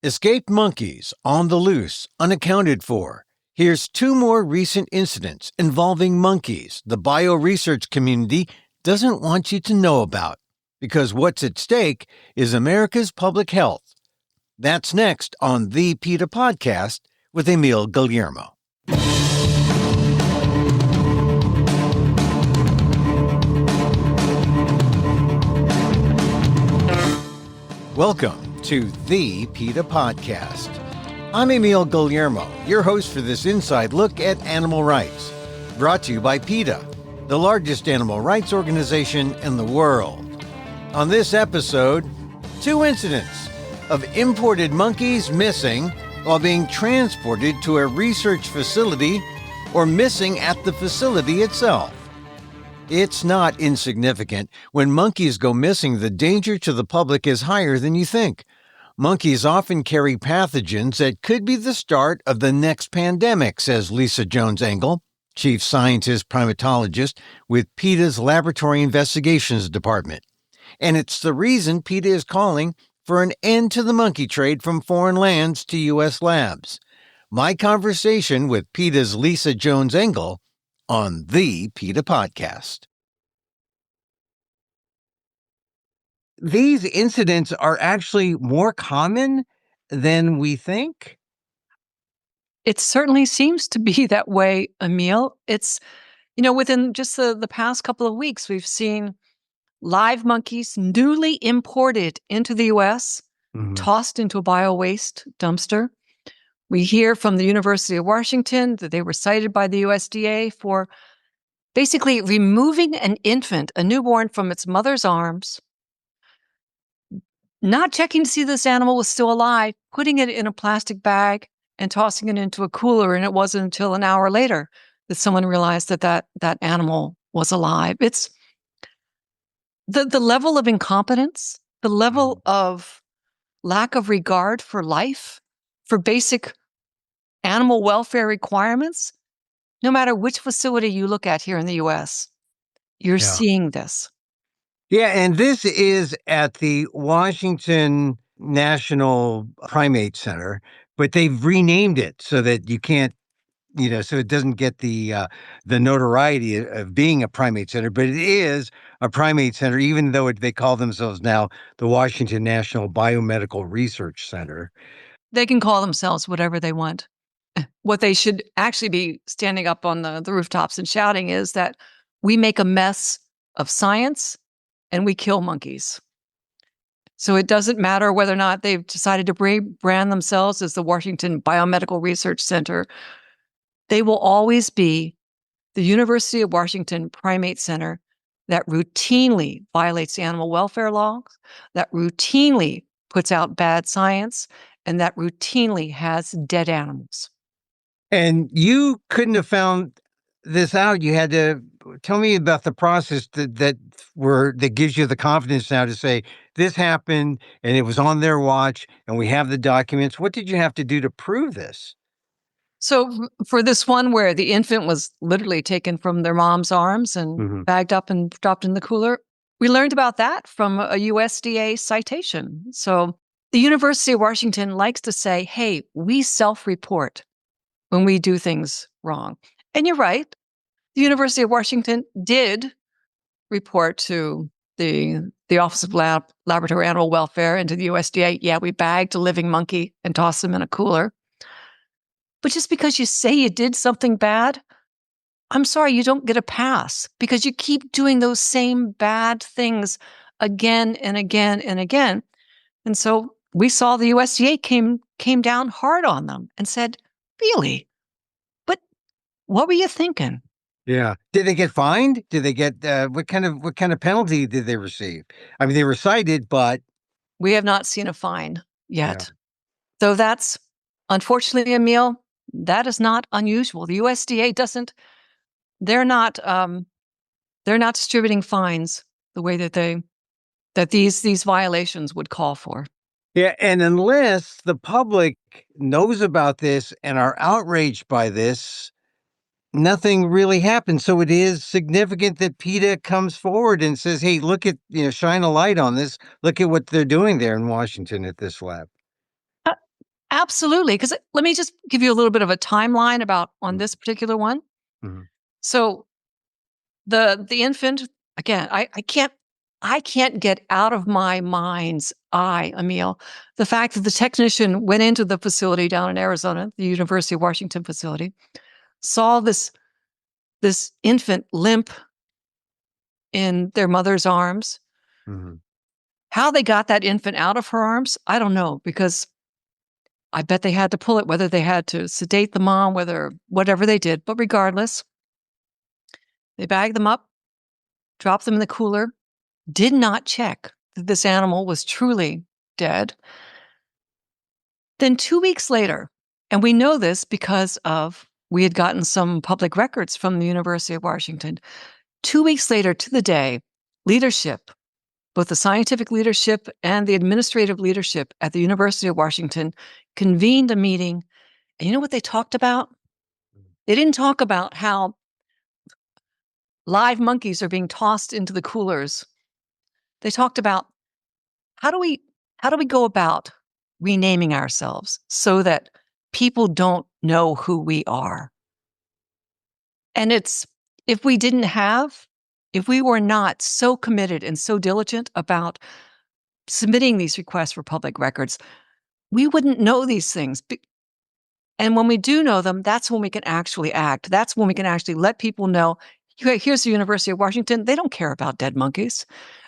Escaped monkeys on the loose, unaccounted for. Here's two more recent incidents involving monkeys the bioresearch community doesn't want you to know about, because what's at stake is America's public health. That's next on the PETA podcast with Emil Guillermo. Welcome to the PETA podcast. I'm Emil Guillermo, your host for this inside look at animal rights, brought to you by PETA, the largest animal rights organization in the world. On this episode, two incidents of imported monkeys missing while being transported to a research facility or missing at the facility itself. It's not insignificant. When monkeys go missing, the danger to the public is higher than you think. Monkeys often carry pathogens that could be the start of the next pandemic, says Lisa Jones-Engel, chief scientist primatologist with PETA's Laboratory Investigations Department. And it's the reason PETA is calling for an end to the monkey trade from foreign lands to U.S. labs. My conversation with PETA's Lisa Jones-Engel on the PETA podcast. These incidents are actually more common than we think. It certainly seems to be that way, Emil. It's, within just the past couple of weeks, we've seen live monkeys newly imported into the U.S., tossed into a bio-waste dumpster. We hear from the University of Washington that they were cited by the USDA for basically removing an infant, a newborn, from its mother's arms, not checking to see this animal was still alive, putting it in a plastic bag and tossing it into a cooler. And it wasn't until an hour later that someone realized that animal was alive. It's the level of incompetence, the level of lack of regard for life, for basic animal welfare requirements. No matter which facility you look at here in the U.S., you're seeing this. Yeah, and this is at the Washington National Primate Center, but they've renamed it so that you can't, so it doesn't get the notoriety of being a primate center, but it is a primate center, even though they call themselves now the Washington National Biomedical Research Center. They can call themselves whatever they want. What they should actually be standing up on the rooftops and shouting is that we make a mess of science and we kill monkeys. So it doesn't matter whether or not they've decided to brand themselves as the Washington Biomedical Research Center. They will always be the University of Washington Primate Center that routinely violates animal welfare laws, that routinely puts out bad science, and that routinely has dead animals. And you couldn't have found this out. You had to tell me about the process that gives you the confidence now to say this happened and it was on their watch and we have the documents. What did you have to do to prove this? So for this one where the infant was literally taken from their mom's arms and bagged up and dropped in the cooler, we learned about that from a USDA citation. So the University of Washington likes to say, hey, we self-report when we do things wrong. And you're right. The University of Washington did report to the Office of Laboratory Animal Welfare and to the USDA, yeah, we bagged a living monkey and tossed them in a cooler. But just because you say you did something bad, I'm sorry, you don't get a pass because you keep doing those same bad things again and again and again. And so we saw the USDA came down hard on them and said, really? But what were you thinking? Yeah. Did they get fined? Did they get what kind of penalty did they receive? I mean, they were cited, but we have not seen a fine yet. Yeah. So that's unfortunately, Emil, that is not unusual. The USDA doesn't. They're not distributing fines the way that these violations would call for. Yeah, and unless the public knows about this and are outraged by this, nothing really happens. So it is significant that PETA comes forward and says, hey, look at, shine a light on this. Look at what they're doing there in Washington at this lab. Absolutely. Because let me just give you a little bit of a timeline on this particular one. Mm-hmm. So the infant, again, I can't get out of my mind's eye, Emil, the fact that the technician went into the facility down in Arizona, the University of Washington facility, saw this infant limp in their mother's arms. Mm-hmm. How they got that infant out of her arms, I don't know, because I bet they had to pull it, whether they had to sedate the mom, whatever they did. But regardless, they bagged them up, dropped them in the cooler, did not check that this animal was truly dead. Then 2 weeks later, and we know this because we had gotten some public records from the University of Washington. 2 weeks later to the day, leadership, both the scientific leadership and the administrative leadership at the University of Washington, convened a meeting. And you know what they talked about? They didn't talk about how live monkeys are being tossed into the coolers. They talked about how do we go about renaming ourselves so that people don't know who we are. And if we were not so committed and so diligent about submitting these requests for public records, we wouldn't know these things. And when we do know them, that's when we can actually act. That's when we can actually let people know, here's the University of Washington. They don't care about dead monkeys.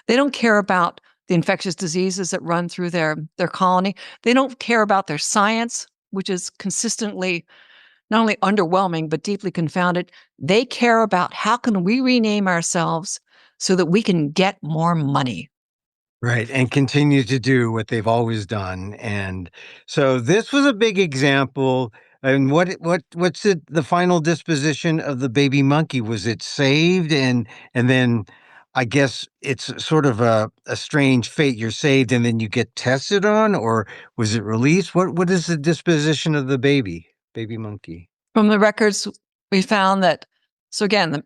They don't care about the infectious diseases that run through their colony. They don't care about their science, which is consistently not only underwhelming, but deeply confounded. They care about how can we rename ourselves so that we can get more money. Right, and continue to do what they've always done. And so this was a big example. And what's the final disposition of the baby monkey? Was it saved? And then I guess it's sort of a strange fate. You're saved and then you get tested on, or was it released? What is the disposition of the baby monkey? From the records, we found that, so again,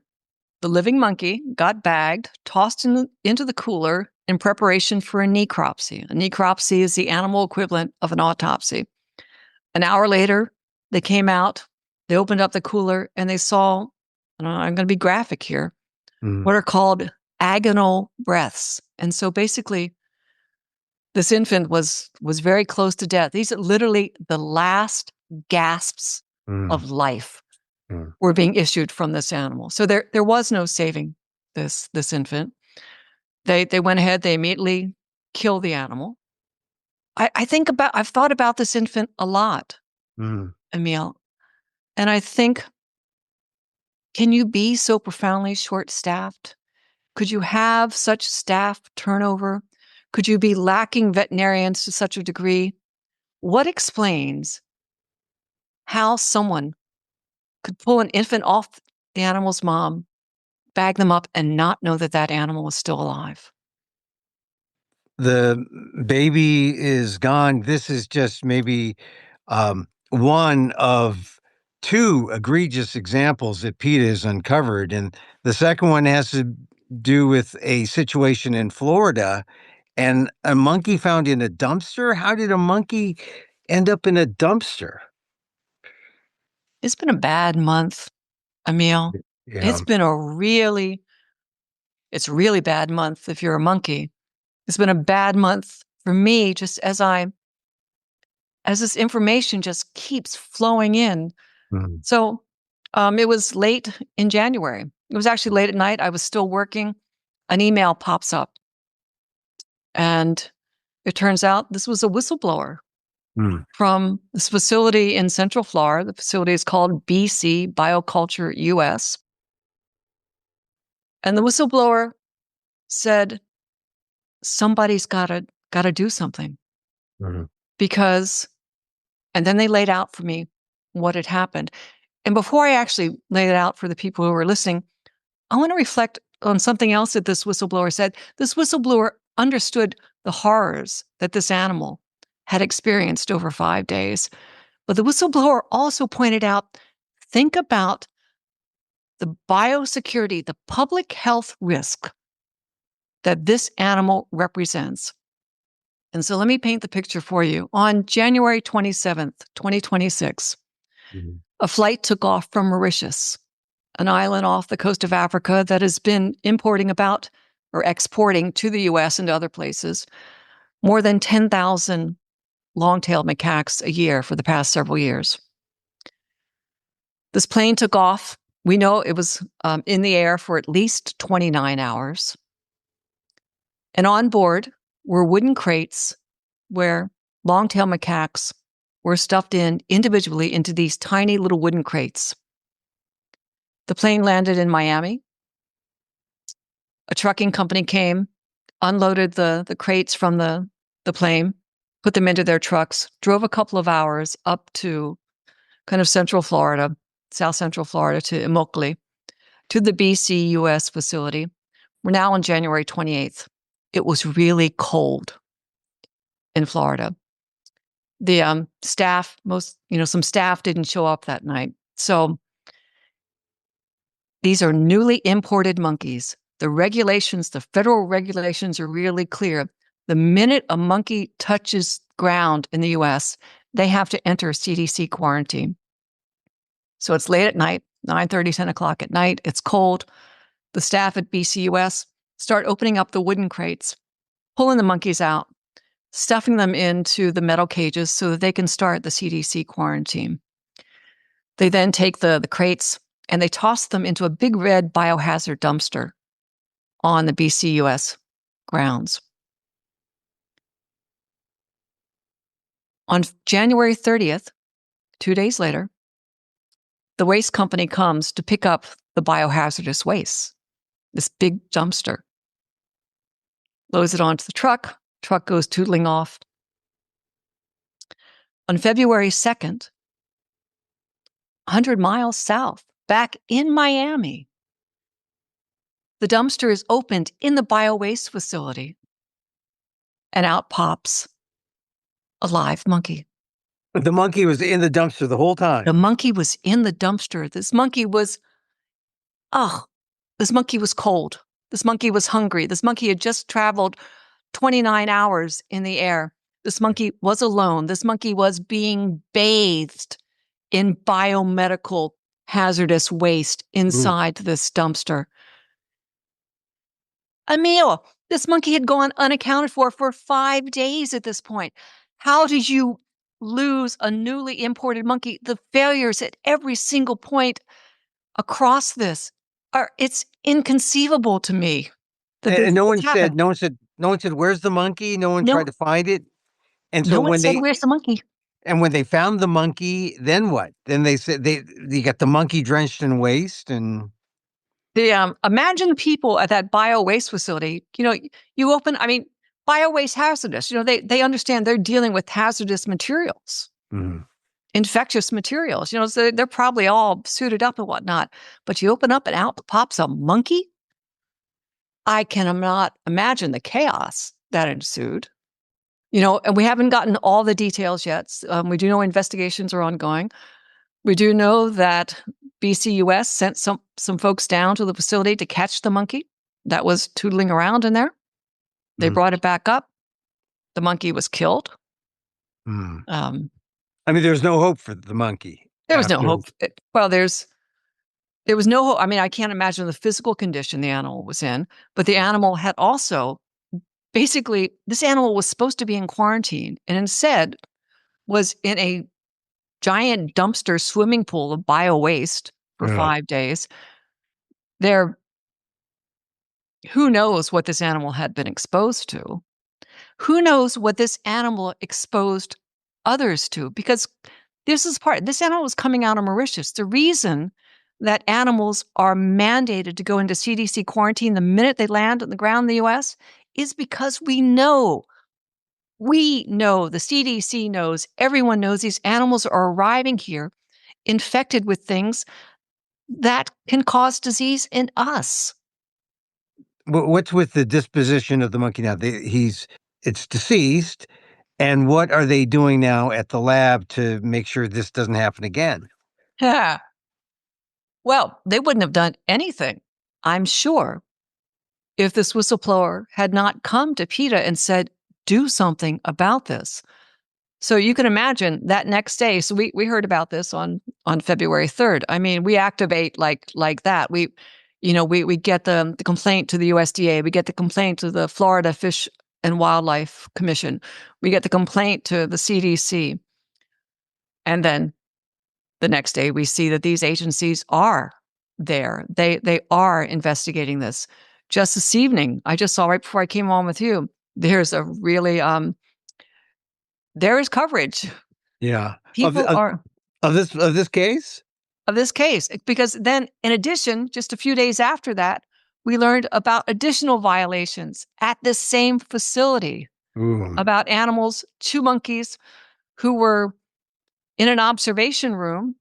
the living monkey got bagged, tossed into the cooler in preparation for a necropsy. A necropsy is the animal equivalent of an autopsy. An hour later, they came out, they opened up the cooler, and they saw, and I'm going to be graphic here, what are called agonal breaths. And so basically, this infant was very close to death. These are literally the last gasps of life were being issued from this animal. So there was no saving this infant. They went ahead, they immediately killed the animal. I've thought about this infant a lot, Emil. And I think, can you be so profoundly short-staffed? Could you have such staff turnover? Could you be lacking veterinarians to such a degree? What explains how someone could pull an infant off the animal's mom, bag them up, and not know that that animal was still alive? The baby is gone. This is just maybe one of two egregious examples that PETA has uncovered. And the second one has to do with a situation in Florida and a monkey found in a dumpster. How did a monkey end up in a dumpster? It's been a bad month, Emil. Yeah. It's been it's a really bad month if you're a monkey. It's been a bad month for me, just as this information just keeps flowing in. Mhm. So it was late in January. It was actually late at night. I was still working. An email pops up. And it turns out this was a whistleblower from this facility in Central Florida. The facility is called BC Bioculture US. And the whistleblower said, somebody's gotta do something. Because, and then they laid out for me what had happened. And before I actually laid it out for the people who were listening, I want to reflect on something else that this whistleblower said. This whistleblower understood the horrors that this animal had experienced over 5 days. But the whistleblower also pointed out, think about the biosecurity, the public health risk that this animal represents. And so let me paint the picture for you. On January 27th, 2026, a flight took off from Mauritius, an island off the coast of Africa that has been exporting to the US and to other places more than 10,000 long-tailed macaques a year for the past several years. This plane took off. We know it was in the air for at least 29 hours. And on board were wooden crates where long-tailed macaques were stuffed in individually into these tiny little wooden crates. The plane landed in Miami. A trucking company came, unloaded the crates from the plane, put them into their trucks, drove a couple of hours up to kind of central Florida, south central Florida, to Immokalee, to the BC US facility. We're now on January 28th. It was really cold in Florida. The staff, some staff didn't show up that night. So these are newly imported monkeys. The regulations, the federal regulations are really clear. The minute a monkey touches ground in the US, they have to enter CDC quarantine. So it's late at night, 9:30, 10 o'clock at night. It's cold. The staff at BCUS start opening up the wooden crates, pulling the monkeys out, stuffing them into the metal cages so that they can start the CDC quarantine. They then take the crates and they toss them into a big red biohazard dumpster on the BCUS grounds. On January 30th, 2 days later, the waste company comes to pick up the biohazardous waste, this big dumpster, loads it onto the truck goes tootling off. On February 2nd, 100 miles south, back in Miami, the dumpster is opened in the biowaste facility, and out pops a live monkey. The monkey was in the dumpster the whole time. The monkey was in the dumpster. This monkey was cold. This monkey was hungry. This monkey had just traveled 29 hours in the air. This monkey was alone. This monkey was being bathed in biomedical hazardous waste inside this dumpster. Emil, this monkey had gone unaccounted for 5 days at this point. How did you lose a newly imported monkey? The failures at every single point across this it's inconceivable to me. And no one said, where's the monkey? No one tried to find it. And so where's the monkey? And when they found the monkey, then what? Then they said you got the monkey drenched in waste. And imagine the people at that bio waste facility. You open, bio waste hazardous. They understand they're dealing with hazardous materials, infectious materials. So they're probably all suited up and whatnot. But you open up and out pops a monkey. I cannot imagine the chaos that ensued. And we haven't gotten all the details yet. We do know investigations are ongoing. We do know that BCUS sent some folks down to the facility to catch the monkey that was tootling around in there. They brought it back up. The monkey was killed. There's no hope for the monkey. There was no hope. Well, there was no hope. I can't imagine the physical condition the animal was in, but the animal had also, basically, this animal was supposed to be in quarantine and instead was in a giant dumpster swimming pool of bio waste for 5 days. Who knows what this animal had been exposed to? Who knows what this animal exposed others to? Because this animal was coming out of Mauritius. The reason that animals are mandated to go into CDC quarantine the minute they land on the ground in the US is because we know, the CDC knows, everyone knows these animals are arriving here infected with things that can cause disease in us. What's with the disposition of the monkey now? It's deceased. And what are they doing now at the lab to make sure this doesn't happen again? Yeah. Well, they wouldn't have done anything, I'm sure, if this whistleblower had not come to PETA and said, do something about this. So you can imagine that next day. So we heard about this on February 3rd. I mean, we activate like that. We get the complaint to the USDA. We get the complaint to the Florida Fish and Wildlife Commission. We get the complaint to the CDC. And then the next day we see that these agencies are there. They are investigating this. Just this evening, I just saw right before I came on with you, there's a really there is coverage. Yeah. People are of this case? Of this case. Because then, in addition, just a few days after that, we learned about additional violations at this same facility. Ooh. About animals, 2 monkeys who were in an observation room.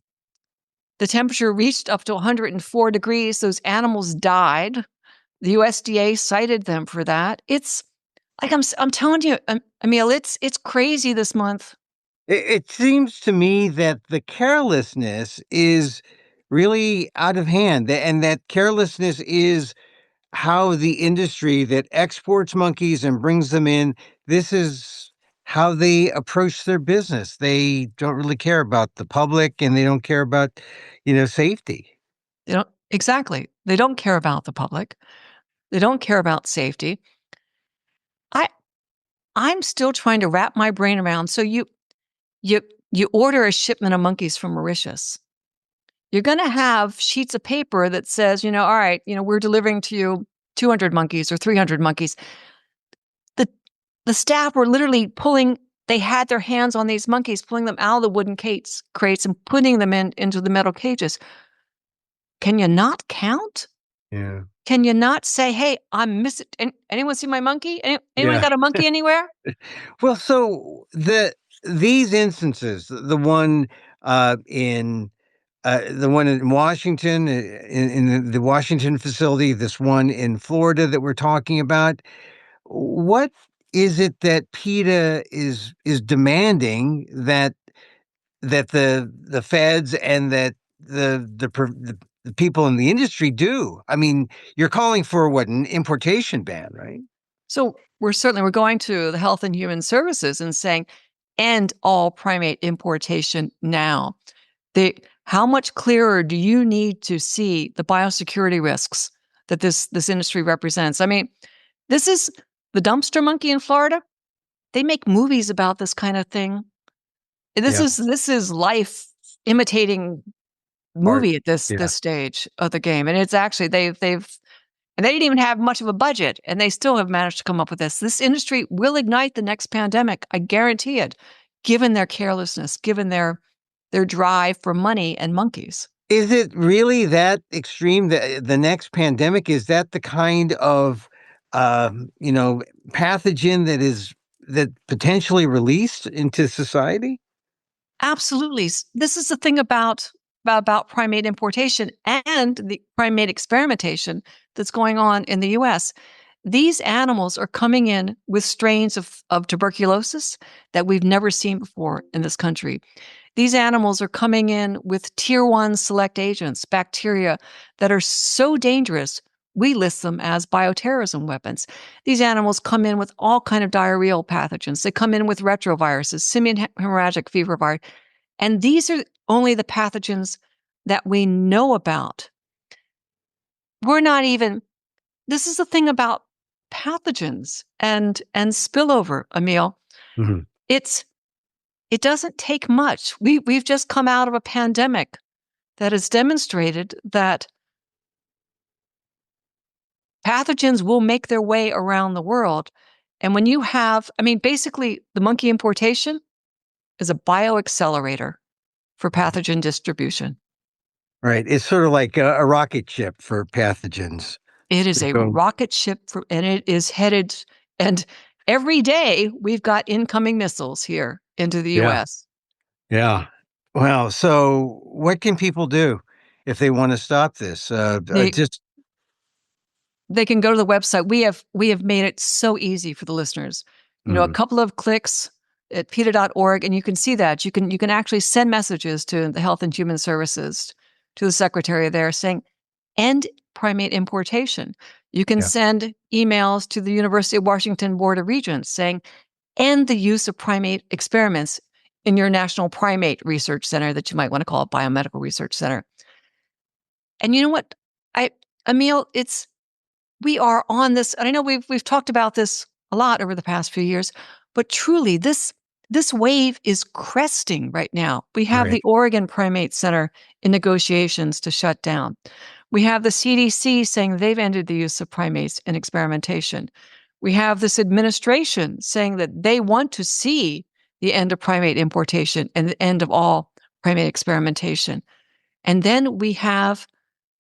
The temperature reached up to 104 degrees. Those animals died. The USDA cited them for that. It's like I'm telling you, Emil, it's crazy this month. It seems to me that the carelessness is really out of hand, and that carelessness is how the industry that exports monkeys and brings them in, this is how they approach their business. They don't really care about the public, and they don't care about, safety. Exactly. They don't care about the public. They don't care about safety. I'm still trying to wrap my brain around. So you order a shipment of monkeys from Mauritius. You're going to have sheets of paper that says, all right, we're delivering to you 200 monkeys or 300 monkeys. The staff were literally they had their hands on these monkeys, pulling them out of the wooden crates and putting them into the metal cages. Can you not count? Yeah. Can you not say, hey, I'm missing, anyone see my monkey? Anyone got a monkey anywhere? Well, so these instances, the one in Washington, in the Washington facility, this one in Florida that we're talking about, what is it that PETA is demanding that the feds and that the people in the industry do? I mean, you're calling for what, an importation ban, right? So we're going to the Health and Human Services and saying, end all primate importation now. How much clearer do you need to see the biosecurity risks that this industry represents? I mean, this is the dumpster monkey in Florida. They make movies about this kind of thing. This is life imitating movie Art. at this stage of the game, and it's actually they've and they didn't even have much of a budget, and they still have managed to come up with this. This industry will ignite the next pandemic, I guarantee it, given their carelessness, given their drive for money and monkeys. Is it really that extreme? The next pandemic, is that the kind of pathogen that potentially released into society? Absolutely. This is the thing about primate importation and the primate experimentation that's going on in the U.S. These animals are coming in with strains of tuberculosis that we've never seen before in this country. These animals are coming in with tier 1 select agents, bacteria that are so dangerous, we list them as bioterrorism weapons. These animals come in with all kind of diarrheal pathogens. They come in with retroviruses, simian hemorrhagic fever virus. And these are only the pathogens that we know about. This is the thing about pathogens and spillover, Emil. Mm-hmm. It doesn't take much. We've just come out of a pandemic that has demonstrated that pathogens will make their way around the world. And when you have, basically the monkey importation is a bioaccelerator for pathogen distribution. Right. It's sort of like a rocket ship for pathogens. It is a rocket ship and it is headed, and every day we've got incoming missiles here into the U.S. Yeah. Well, so what can people do if they want to stop this? They can go to the website. We have made it so easy for the listeners. A couple of clicks at PETA.org, and you can see that. You can actually send messages to the Health and Human Services, to the secretary there saying, end primate importation. You can send emails to the University of Washington Board of Regents saying, end the use of primate experiments in your National Primate Research Center that you might want to call it Biomedical Research Center. And you know what, Emil, we are on this, and I know we've talked about this a lot over the past few years, but truly this wave is cresting right now. We have the Oregon Primate Center in negotiations to shut down. We have the CDC saying they've ended the use of primates in experimentation. We have this administration saying that they want to see the end of primate importation and the end of all primate experimentation. And then we have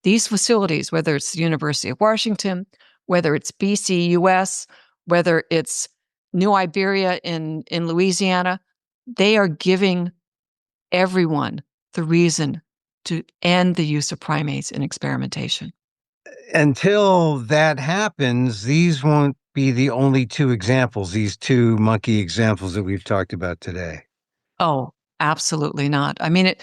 these facilities, whether it's the University of Washington, whether it's BC-US, whether it's New Iberia in Louisiana, they are giving everyone the reason to end the use of primates in experimentation. Until that happens, these won't be the only two examples, these two monkey examples that we've talked about today. Oh, absolutely not. I mean,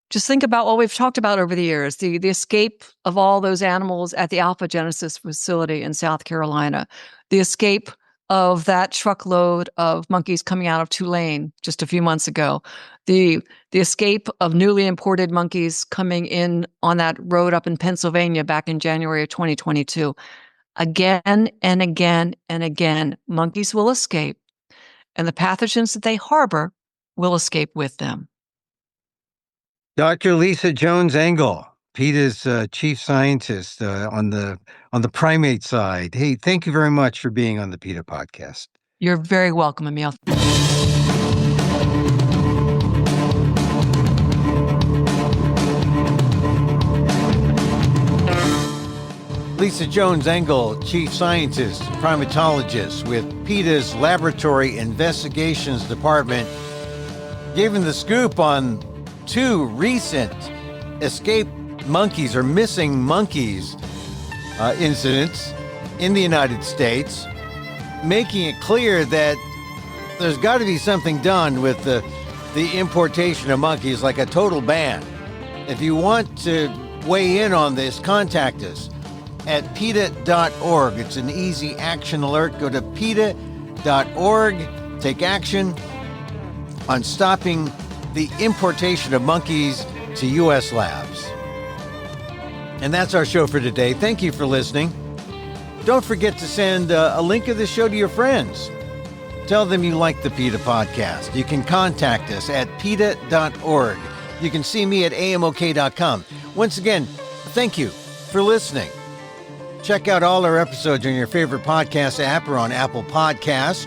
just think about what we've talked about over the years, the escape of all those animals at the Alpha Genesis facility in South Carolina, the escape of that truckload of monkeys coming out of Tulane just a few months ago, the escape of newly imported monkeys coming in on that road up in Pennsylvania back in January of 2022. Again and again and again, monkeys will escape, and the pathogens that they harbor will escape with them. Dr. Lisa Jones-Engel, PETA's chief scientist on the primate side. Hey, thank you very much for being on the PETA podcast. You're very welcome, Emil. Lisa Jones-Engel, chief scientist, primatologist with PETA's Laboratory Investigations Department, gave him the scoop on two recent escaped monkeys or missing monkeys incidents in the United States, making it clear that there's got to be something done with the importation of monkeys, like a total ban. If you want to weigh in on this, contact us at PETA.org. It's an easy action alert. Go to PETA.org, take action on stopping the importation of monkeys to U.S. labs. And that's our show for today. Thank you for listening. Don't forget to send a link of the show to your friends. Tell them you like the PETA podcast. You can contact us at PETA.org. You can see me at AMOK.com. Once again, thank you for listening. Check out all our episodes on your favorite podcast app or on Apple Podcasts,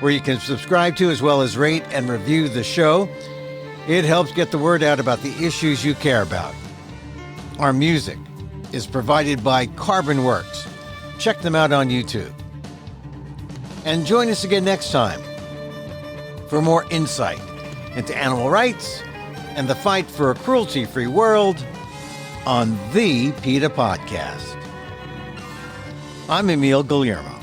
where you can subscribe to as well as rate and review the show. It helps get the word out about the issues you care about. Our music is provided by CarbonWorks. Check them out on YouTube. And join us again next time for more insight into animal rights and the fight for a cruelty-free world on the PETA Podcast. I'm Emil Guillermo.